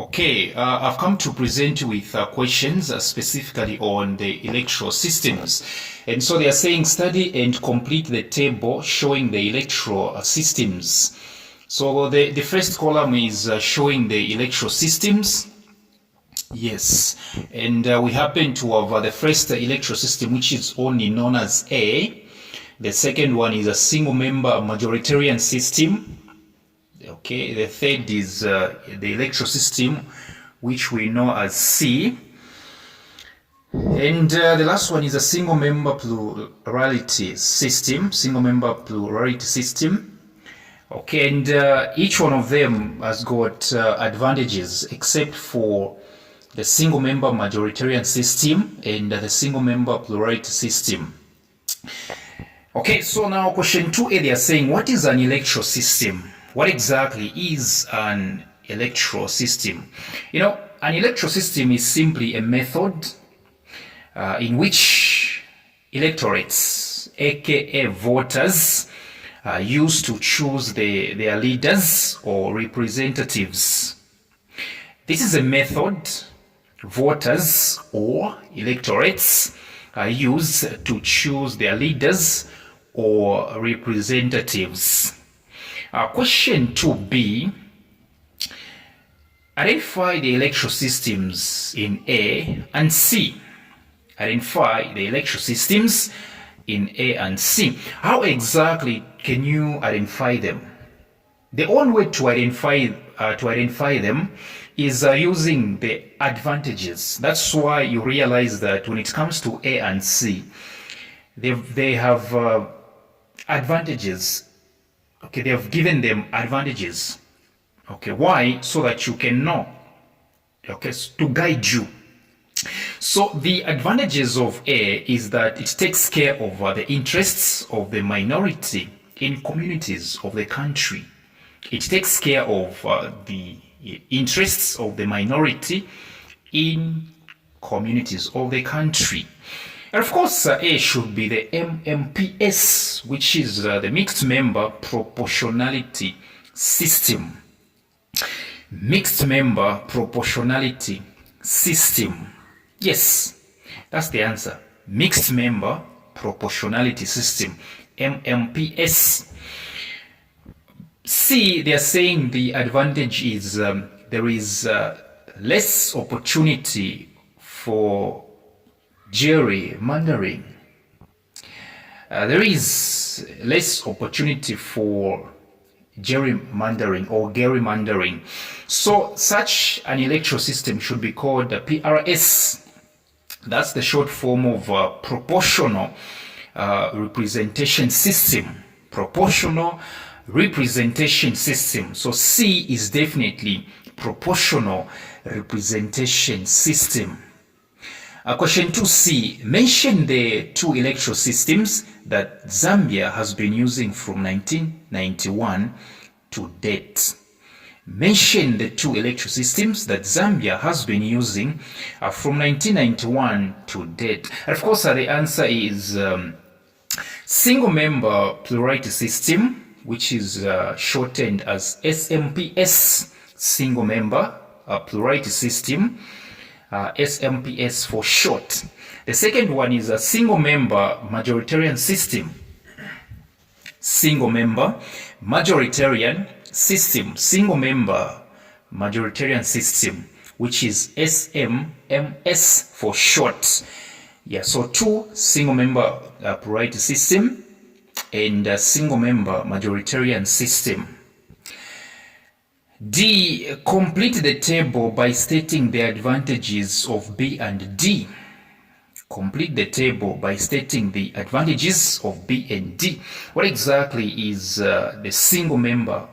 Okay, I've come to present you with questions specifically on the electoral systems. And so they are saying study and complete the table showing the electoral systems. So the first column is showing the electoral systems. Yes, and we happen to have the first electoral system, which is only known as A. The second one is a single member majoritarian system. Okay, the third is the electoral system, which we know as C. And the last one is a single member plurality system, Okay, and each one of them has got advantages except for the single member majoritarian system and the single member plurality system. Okay, so now question 2A, they are saying, what is an electoral system? What exactly is an electoral system? You know, an electoral system is simply a method in which electorates, aka voters, are used to choose their leaders or representatives. This is a method voters or electorates are used to choose their leaders or representatives. Question 2B, identify the electoral systems in A and C. Identify the electoral systems in A and C. How exactly can you identify them? The only way to identify them is using the advantages. That's why you realize that when it comes to A and C, they have advantages. Okay, they have given them advantages. Okay, why? So that you can know. Okay, to guide you. So the advantages of A is that it takes care of the interests of the minority in communities of the country. It takes care of the interests of the minority in communities of the country. And of course, A should be the MMPS, which is the mixed member proportionality system. Mixed member proportionality system. Yes, that's the answer. Mixed member proportionality system, MMPS. C, they are saying the advantage is there is less opportunity for gerrymandering. There is less opportunity for gerrymandering or gerrymandering. So such an electoral system should be called the PRS. That's the short form of proportional representation system. Proportional representation system. So C is definitely proportional representation system. Question 2C, mention the two electoral systems that Zambia has been using from 1991 to date. Mention the two electoral systems that Zambia has been using from 1991 to date. And of course, the answer is single member plurality system, which is shortened as SMPS, single member plurality system. SMPS for short. The second one is a single member majoritarian system. Single member majoritarian system. Single member majoritarian system, which is SMMS for short. Yeah, so two single member plurality system and a single member majoritarian system. D, complete the table by stating the advantages of B and D. Complete the table by stating the advantages of B and D. What exactly is the single member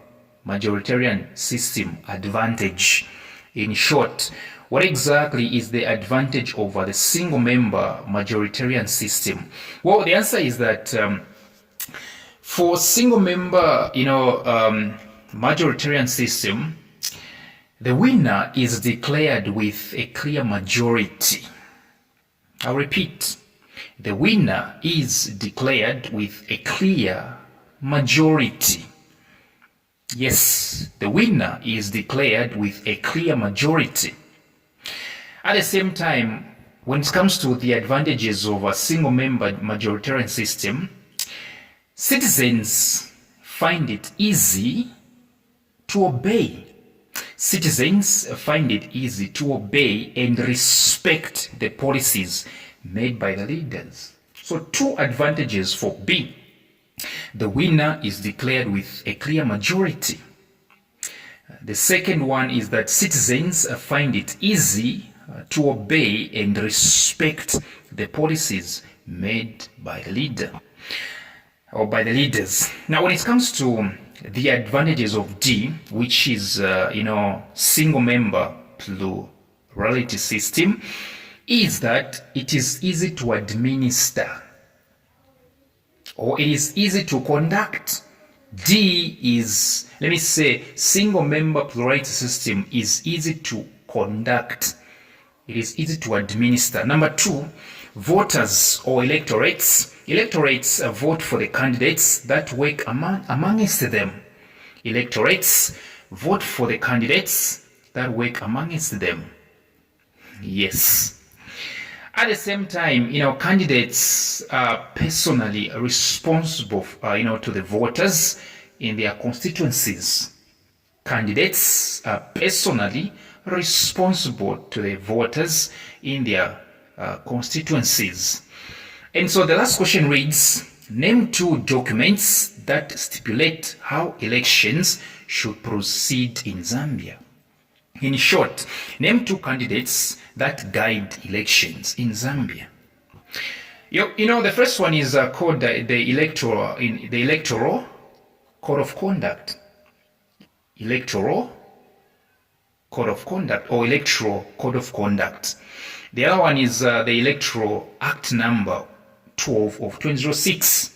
majoritarian system advantage? In short, what exactly is the advantage over the single member majoritarian system? Well, the answer is that for single member, majoritarian system, the winner is declared with a clear majority. I'll repeat, the winner is declared with a clear majority. Yes, the winner is declared with a clear majority. At the same time, when it comes to the advantages of a single-member majoritarian system, citizens find it easy to obey. Citizens find it easy to obey and respect the policies made by the leaders. So two advantages for B. The winner is declared with a clear majority. The second one is that citizens find it easy to obey and respect the policies made by the leader or by the leaders. Now, when it comes to the advantages of D, which is, single-member plurality system, is that it is easy to administer, or it is easy to conduct. D is, let me say, single-member plurality system is easy to conduct. It is easy to administer. Number two, voters or electorates. Electorates vote for the candidates that work amongst them. Electorates vote for the candidates that work amongst them. Yes. At the same time, candidates are personally responsible, to the voters in their constituencies. Candidates are personally responsible to the voters in their constituencies. And so the last question reads, name two documents that stipulate how elections should proceed in Zambia. In short, name two candidates that guide elections in Zambia. The first one is called the Electoral Code of Conduct. Electoral Code of Conduct or Electoral Code of Conduct. The other one is the Electoral Act number 12 of 2006.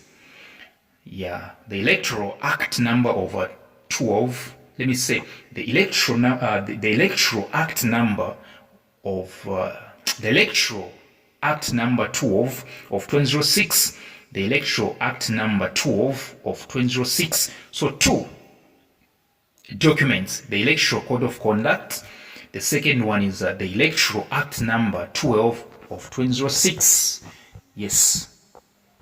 Yeah, the Electoral Act number of 12. Let me say the Electoral Act number of the Electoral Act number 12 of 2006. The Electoral Act number 12 of 2006. So two documents: the Electoral Code of Conduct. The second one is the Electoral Act number 12 of 2006. Yes.